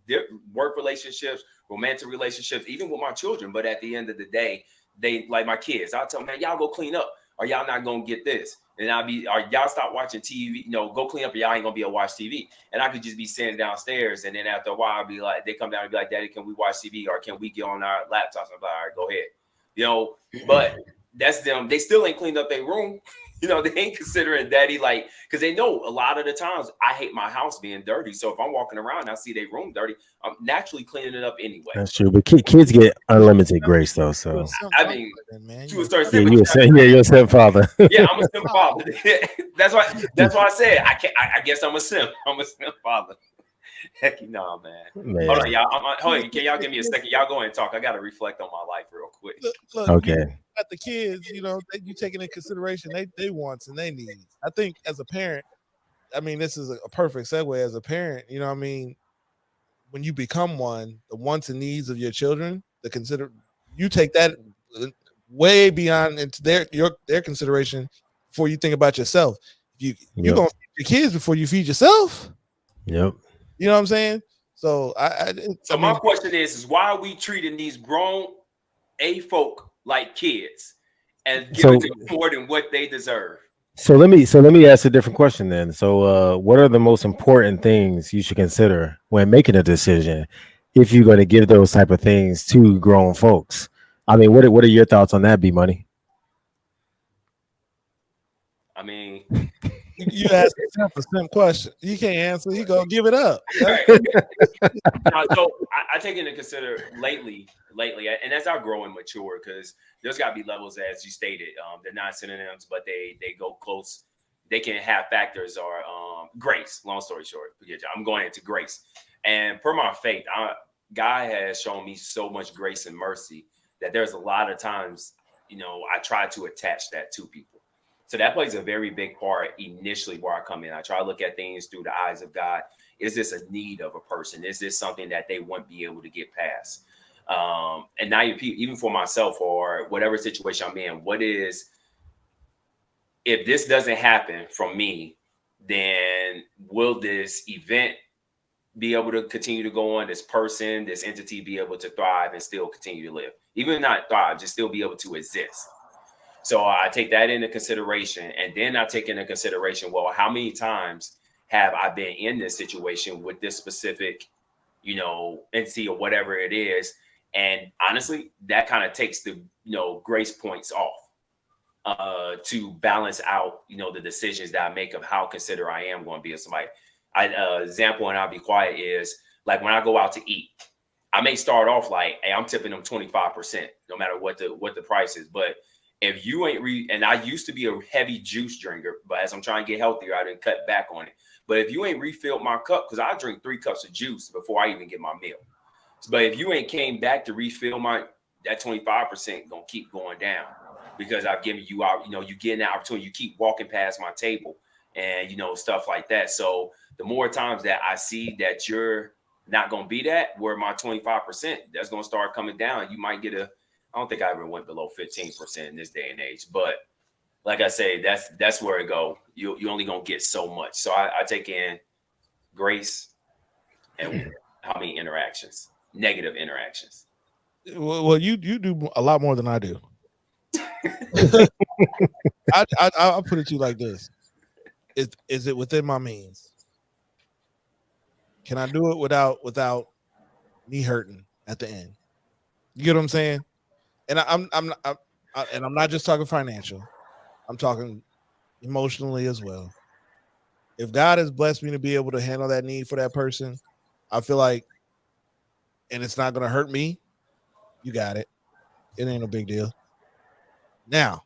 work relationships, romantic relationships, even with my children. But at the end of the day, they like my kids. I'll tell them, man, y'all go clean up, or y'all not gonna get this. And or y'all stop watching TV. Go clean up, or y'all ain't gonna be able to watch TV. And I could just be sitting downstairs, and then after a while, I'll be like, they come down and be like, Daddy, can we watch TV, or can we get on our laptops? I'm like, all right, go ahead. But that's them. They still ain't cleaned up their room. They ain't considering daddy, like, because they know a lot of the times I hate my house being dirty. So if I'm walking around and I see their room dirty, I'm naturally cleaning it up anyway. That's true. But kids get unlimited grace, though. So I mean, to a certain extent, you're a simp father. Yeah, I'm a simp father. That's why I said I guess I'm a simp. I'm a simp father. Heck no, man. Hold on, y'all. Hold on. Can y'all give me a second? Y'all go ahead and talk. I got to reflect on my life real quick. Look, okay. got the kids, you know, you taking into consideration they wants and they needs. I think as a parent, I mean, this is a perfect segue. As a parent, you know what I mean, when you become one, the wants and needs of your children, you take that way beyond into their consideration before you think about yourself. You're gonna feed your kids before you feed yourself. Yep. You know what I'm saying? So my question is why are we treating these grown folk like kids and giving them more than what they deserve? So let me ask a different question then. So what are the most important things you should consider when making a decision if you're going to give those type of things to grown folks? I mean, what are your thoughts on that, B Money? I mean, you asked a simple question. You can't answer. You go give it up. So I take into consider lately, and as I grow and mature, because there's got to be levels, as you stated. They're not synonyms, but they go close. They can have factors or grace. Long story short, I'm going into grace, and per my faith, God has shown me so much grace and mercy that there's a lot of times, you know, I try to attach that to people. So that plays a very big part initially where I come in. I try to look at things through the eyes of God. Is this a need of a person? Is this something that they won't be able to get past? And now, even for myself or whatever situation I'm in, if this doesn't happen from me, then will this event be able to continue to go on? This person, this entity be able to thrive and still continue to live? Even not thrive, just still be able to exist. So I take that into consideration. And then I take into consideration, well, how many times have I been in this situation with this specific, you know, entity or whatever it is? And honestly, that kind of takes the, you know, grace points off to balance out, you know, the decisions that I make of how considerate I am going to be of somebody. Example, and I'll be quiet, is like when I go out to eat, I may start off like, hey, I'm tipping them 25%, no matter what the price is. But if you ain't and I used to be a heavy juice drinker, but as I'm trying to get healthier, I didn't cut back on it. But if you ain't refilled my cup, because I drink 3 cups of juice before I even get my meal. But if you ain't came back to refill that 25% gonna keep going down, because I've given you out, you know, you get an opportunity, you keep walking past my table and, you know, stuff like that. So the more times that I see that you're not gonna be that, where my 25%, that's gonna start coming down. You might get I don't think I ever went below 15% in this day and age, but like I say, that's where it go. You only gonna get so much. So I take in grace and how many interactions, negative interactions. Well, you do a lot more than I do. I'll put it to you like this: is it within my means? Can I do it without me hurting at the end? You get what I'm saying? And I'm not just talking financial. I'm talking emotionally as well. If God has blessed me to be able to handle that need for that person, I feel like, and it's not going to hurt me, you got it. It ain't a big deal. Now,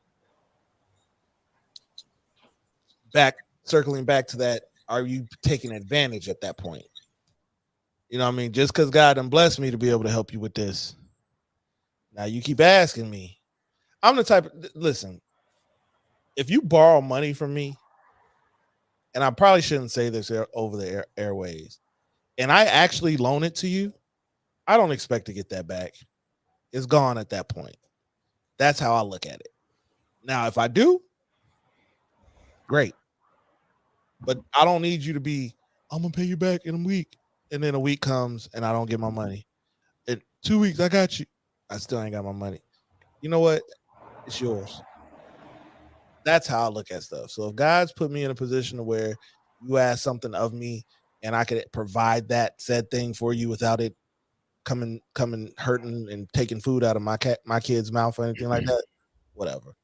circling back to that, are you taking advantage at that point? You know what I mean? Just because God done blessed me to be able to help you with this. Now you keep asking me. I'm the type of, listen, if you borrow money from me, and I probably shouldn't say this over the airways, and I actually loan it to you, I don't expect to get that back. It's gone at that point. That's how I look at it. Now, if I do, great. But I don't need you to be, I'm going to pay you back in a week. And then a week comes and I don't get my money. In 2 weeks, I got you. I still ain't got my money. You know what? It's yours. That's how I look at stuff. So if God's put me in a position where you ask something of me and I could provide that said thing for you without it coming hurting and taking food out of my kid's mouth or anything like that, whatever.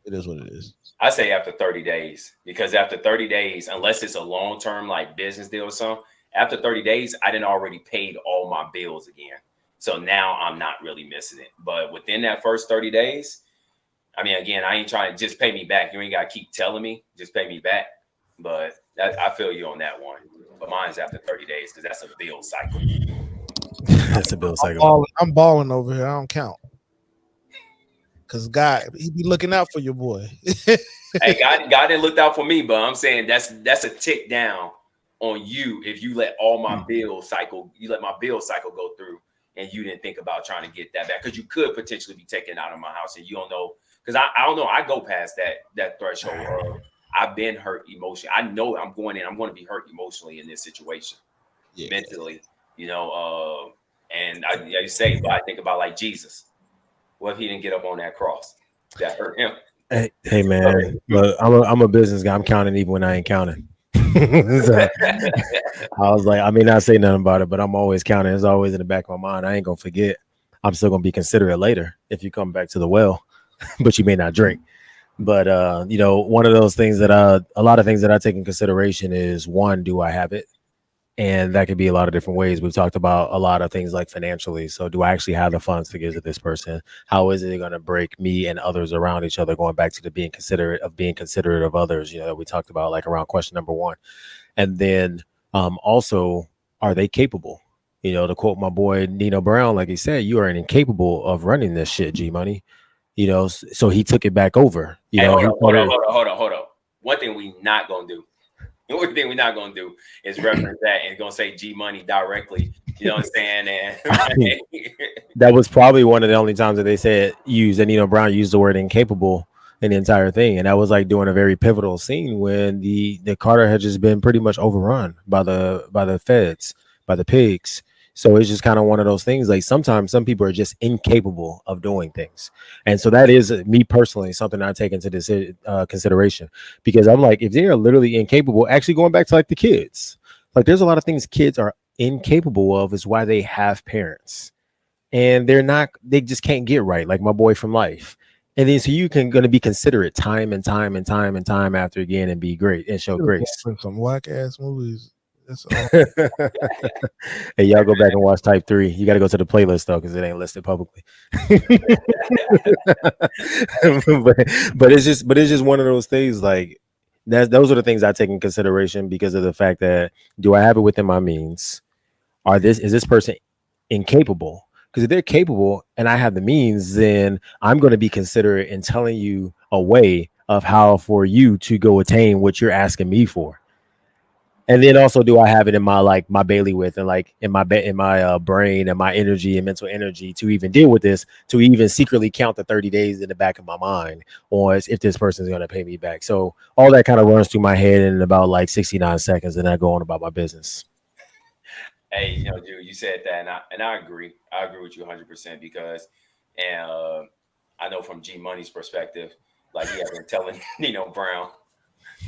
It is what it is. I say after 30 days, because after 30 days, unless it's a long-term like business deal or something, after 30 days, I didn't already paid all my bills again. So now I'm not really missing it. But within that first 30 days, I mean, again, I ain't trying to just pay me back. You ain't got to keep telling me, just pay me back. But I feel you on that one. But mine's after 30 days because that's a bill cycle. That's a bill cycle. I'm balling over here. I don't count. Cause God, he be looking out for your boy. Hey, God didn't look out for me, but I'm saying that's a tick down on you if you let all my bill cycle, go through, and you didn't think about trying to get that back, because you could potentially be taken out of my house, and you don't know. Because I don't know, I go past that threshold of I've been hurt emotionally. I know I'm going to be hurt emotionally in this situation, mentally, and I say, but I think about like Jesus. What if he didn't get up on that cross? That hurt him. Hey man, look, I'm a business guy. I'm counting even when I ain't counting. So, I was like, I may not say nothing about it, but I'm always counting. It's always in the back of my mind. I ain't gonna forget. I'm still gonna be considerate later if you come back to the well, but you may not drink. But one of those things that a lot of things that I take in consideration is, one, do I have it? And that could be a lot of different ways. We've talked about a lot of things like financially. So do I actually have the funds to give to this person? How is it going to break me and others around each other? Going back to the being considerate of others, that we talked about, like around question number 1. And then also, are they capable? To quote my boy Nino Brown, like he said, you are incapable of running this shit, G Money. So he took it back over. Hold on. One thing we not gonna do. The only thing we're not going to do is reference that and going to say G Money directly. You know what I'm saying? And that was probably one of the only times that they said Nino Brown used the word incapable in the entire thing. And that was like doing a very pivotal scene when the Carter had just been pretty much overrun by the feds, by the pigs. So it's just kind of one of those things. Like sometimes some people are just incapable of doing things. And so that is me personally, something I take into this consideration, because I'm like, if they are literally incapable, actually going back to like the kids, like there's a lot of things kids are incapable of, is why they have parents, and they just can't get right. Like my boy from Life. And then so you can going to be considerate time and time and time and time after again and be great and show grace. Some whack ass movies. Hey, y'all go back and watch Type 3. You got to go to the playlist though, because it ain't listed publicly. but it's just one of those things. Like those are the things I take in consideration, because of the fact that, do I have it within my means? Is this person incapable? Because if they're capable and I have the means, then I'm going to be considerate in telling you a way of how for you to go attain what you're asking me for. And then also, do I have it in my bailiwick and like in my brain and my energy and mental energy to even deal with this, to even secretly count the 30 days in the back of my mind on if this person is going to pay me back. So all that kind of runs through my head in about like 69 seconds, and I go on about my business. Hey, Drew, you said that, and I agree. I agree with you 100%, because, and I know from G Money's perspective, like he has been telling Nino Brown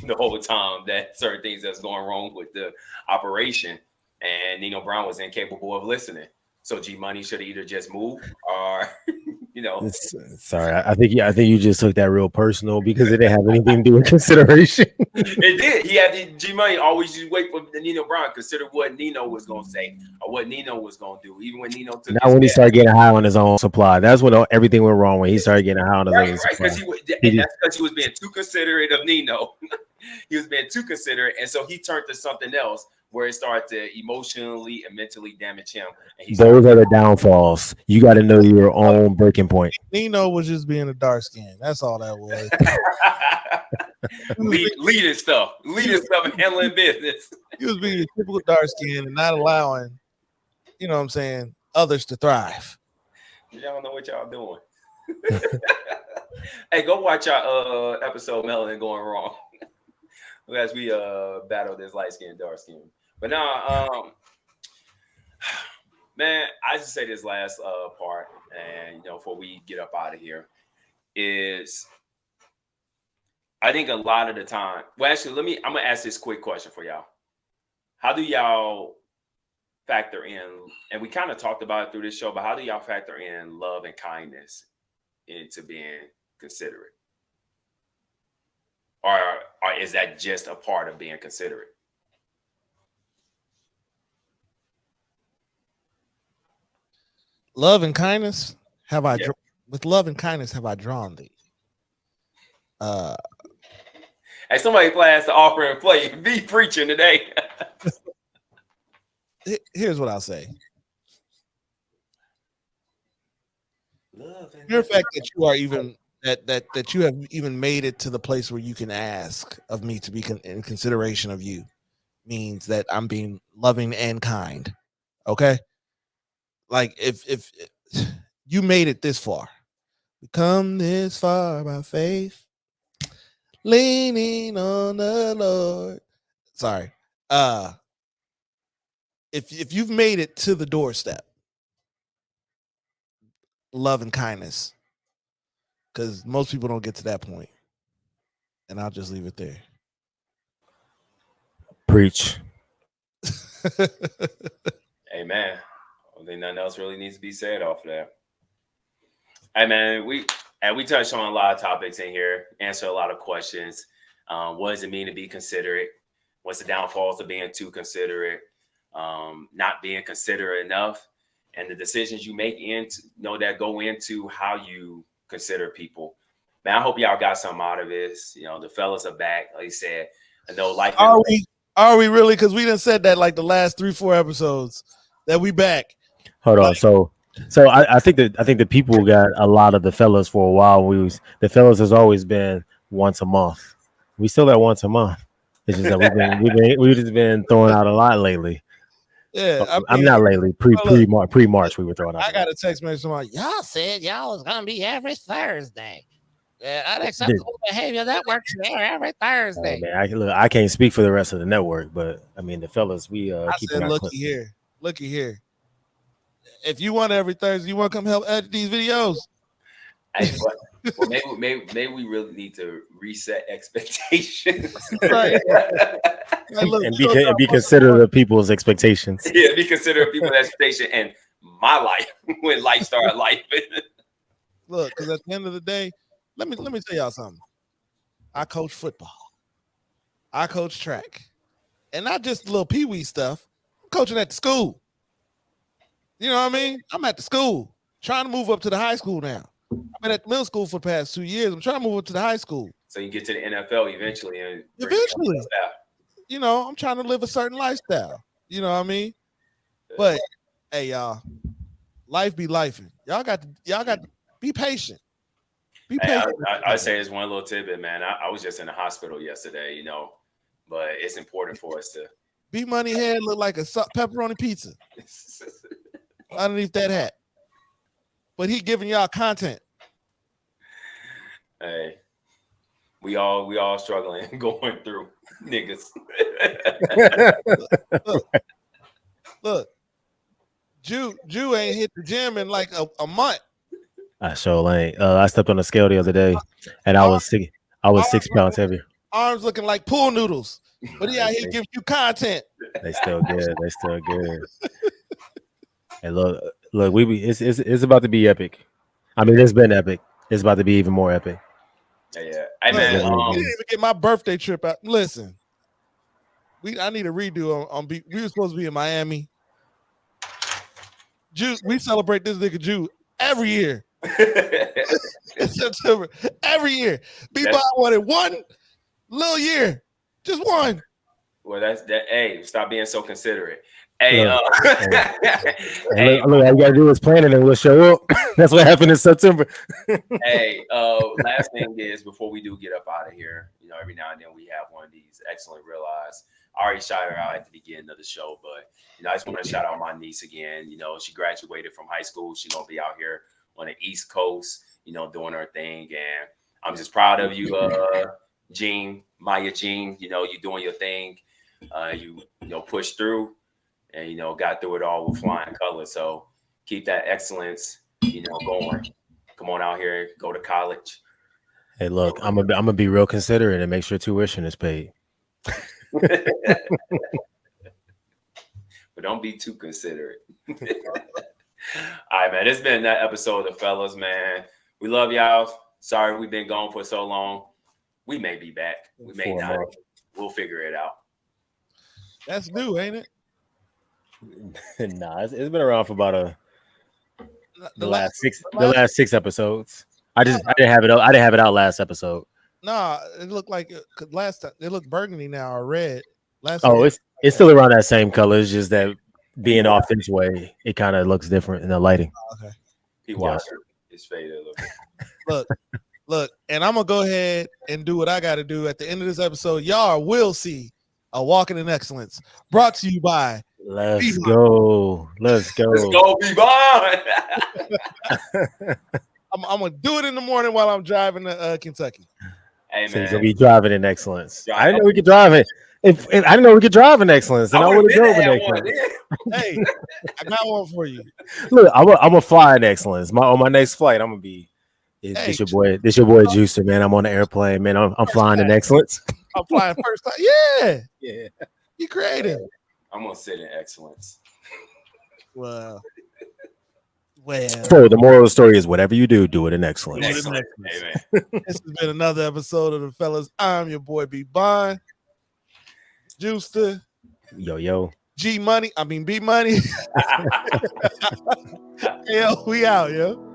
the whole time that certain things that's going wrong with the operation, and Nino Brown was incapable of listening. So G Money should either just move or, Sorry, I think you just took that real personal, because it didn't have anything to do with consideration. It did. He had G Money always just wait for the Nino Brown, consider what Nino was going to say or what Nino was going to do. Even when Nino took, now when he started getting high on his own supply, that's when everything went wrong. When he started getting high on his own supply, that's because he was being too considerate of Nino. He was being too considerate, and so he turned to something else where it started to emotionally and mentally damage him. And those are the downfalls. You got to know your own breaking point. Nino was just being a dark skin. That's all that was. leading stuff and handling business. He was being a typical dark skin and not allowing, others to thrive. Y'all don't know what y'all doing. Hey, go watch our episode Melanin Going Wrong as we battle this light skin, dark skin. But now, man, I just say this last part, and before we get up out of here, is I think a lot of the time. Well, actually, I'm gonna ask this quick question for y'all. How do y'all factor in? And we kind of talked about it through this show, but how do y'all factor in love and kindness into being considerate? Or is that just a part of being considerate? Love and kindness with love and kindness have I drawn thee. Hey, somebody play the offering and play. Be preaching today. Here's what I'll say. Mere fact that you are even that you have even made it to the place where you can ask of me to be in consideration of you means that I'm being loving and kind. Okay, like if you made it this far, we come this far by faith, leaning on the Lord. Sorry, if you've made it to the doorstep, love and kindness, because most people don't get to that point, and I'll just leave it there. Preach. Amen. I don't think nothing else really needs to be said off of that. Hey man, we touched on a lot of topics in here, answered a lot of questions. What does it mean to be considerate? What's the downfalls of being too considerate? Not being considerate enough, and the decisions you make that go into how you consider people. Man, I hope y'all got something out of this. The fellas are back. Like you said, I know life. Are we really? Because we done said that like the last 3-4 episodes that we back. Hold on. So I think the people got a lot of the fellas for a while. The fellas has always been once a month. We still got once a month. It's just that we've just been throwing out a lot lately. Yeah, I'm not lately. Pre-March we were throwing out. I got a text message from y'all said y'all was gonna be every Thursday. Unacceptable behavior network there every Thursday. Man, I can't speak for the rest of the network, but I mean the fellas, we keep it. Looky here. If you want every Thursday, you want to come help edit these videos. Well, maybe we really need to reset expectations. Right. And be considerate of people's expectations. Yeah, be considerate of people's expectations and my life when life started life. Look, because at the end of the day, let me tell y'all something. I coach football. I coach track. And not just little pee-wee stuff. I'm coaching at the school. You know what I mean? I'm at the school, trying to move up to the high school now. I've been at the middle school for the past 2 years. I'm trying to move up to the high school. So you get to the NFL eventually. I'm trying to live a certain lifestyle. You know what I mean? But hey, y'all, life be lifing. Y'all got to be patient. Be patient. I say it's one little tidbit, man. I was just in the hospital yesterday, but it's important for us to. B Money head look like a pepperoni pizza underneath that hat. But he giving y'all content. Hey, we all struggling, going through niggas. Look, Jew ain't hit the gym in like a month. I sure ain't. I stepped on the scale the other day, and I was 6 pounds heavier. Arms looking like pool noodles, but he out here gives you content. They still good. And look, it's about to be epic. I mean, it's been epic. It's about to be even more epic. Yeah. Hey man, you didn't even get my birthday trip out. Listen, I need a redo on we were supposed to be in Miami. We celebrate this nigga Jew every year. In September, every year. B-Boy wanted one little year, just one. Well, that's that. Hey, stop being so considerate. Hey, look, all you gotta do is plan it and we'll show up. That's what happened in September. Hey, last thing is before we do get up out of here, every now and then we have one of these excellent realize. I already shouted her out at the beginning of the show, but I just want to shout out my niece again. She graduated from high school. She's gonna be out here on the East Coast, doing her thing, and I'm just proud of you, Maya Jean. You're doing your thing. You pushed through. And got through it all with flying colors. So keep that excellence, going. Come on out here, go to college. Hey, look, I'm gonna be real considerate and make sure tuition is paid. But don't be too considerate. All right, man. It's been that episode of Fellas, man. We love y'all. Sorry we've been gone for so long. We may be back. We may not. We'll figure it out. That's new, ain't it? Nah, it's been around for about the last 6 episodes. I didn't have it out. I didn't have it out last episode. Nah, it looked like last time it looked burgundy now or red. It's still around that same color. It's just that being off this way, it kind of looks different in the lighting. Okay. People his fade a little bit. Look, and I'm gonna go ahead and do what I got to do at the end of this episode. Y'all will see a Walking in Excellence, brought to you by. Let's go. Let's go, B-Bond. I'm gonna do it in the morning while I'm driving to Kentucky. Hey, So you're man. gonna be driving in excellence. I didn't know we could drive it. If I didn't know we could drive in excellence, and I would have drove in excellence. Hey, I got one for you. Look, I'm gonna fly in excellence. On my next flight, I'm gonna be. This your boy Juicer, man. I'm on the airplane, man. I'm flying in excellence. I'm flying first time. Yeah. You creative. I'm gonna sit in excellence. Well. So the moral of the story is whatever you do, do it in excellence. Excellent. Amen. This has been another episode of the fellas. I'm your boy B Bond. Juicer. Yo. B Money. Yo, we out, yo.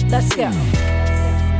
Let's go.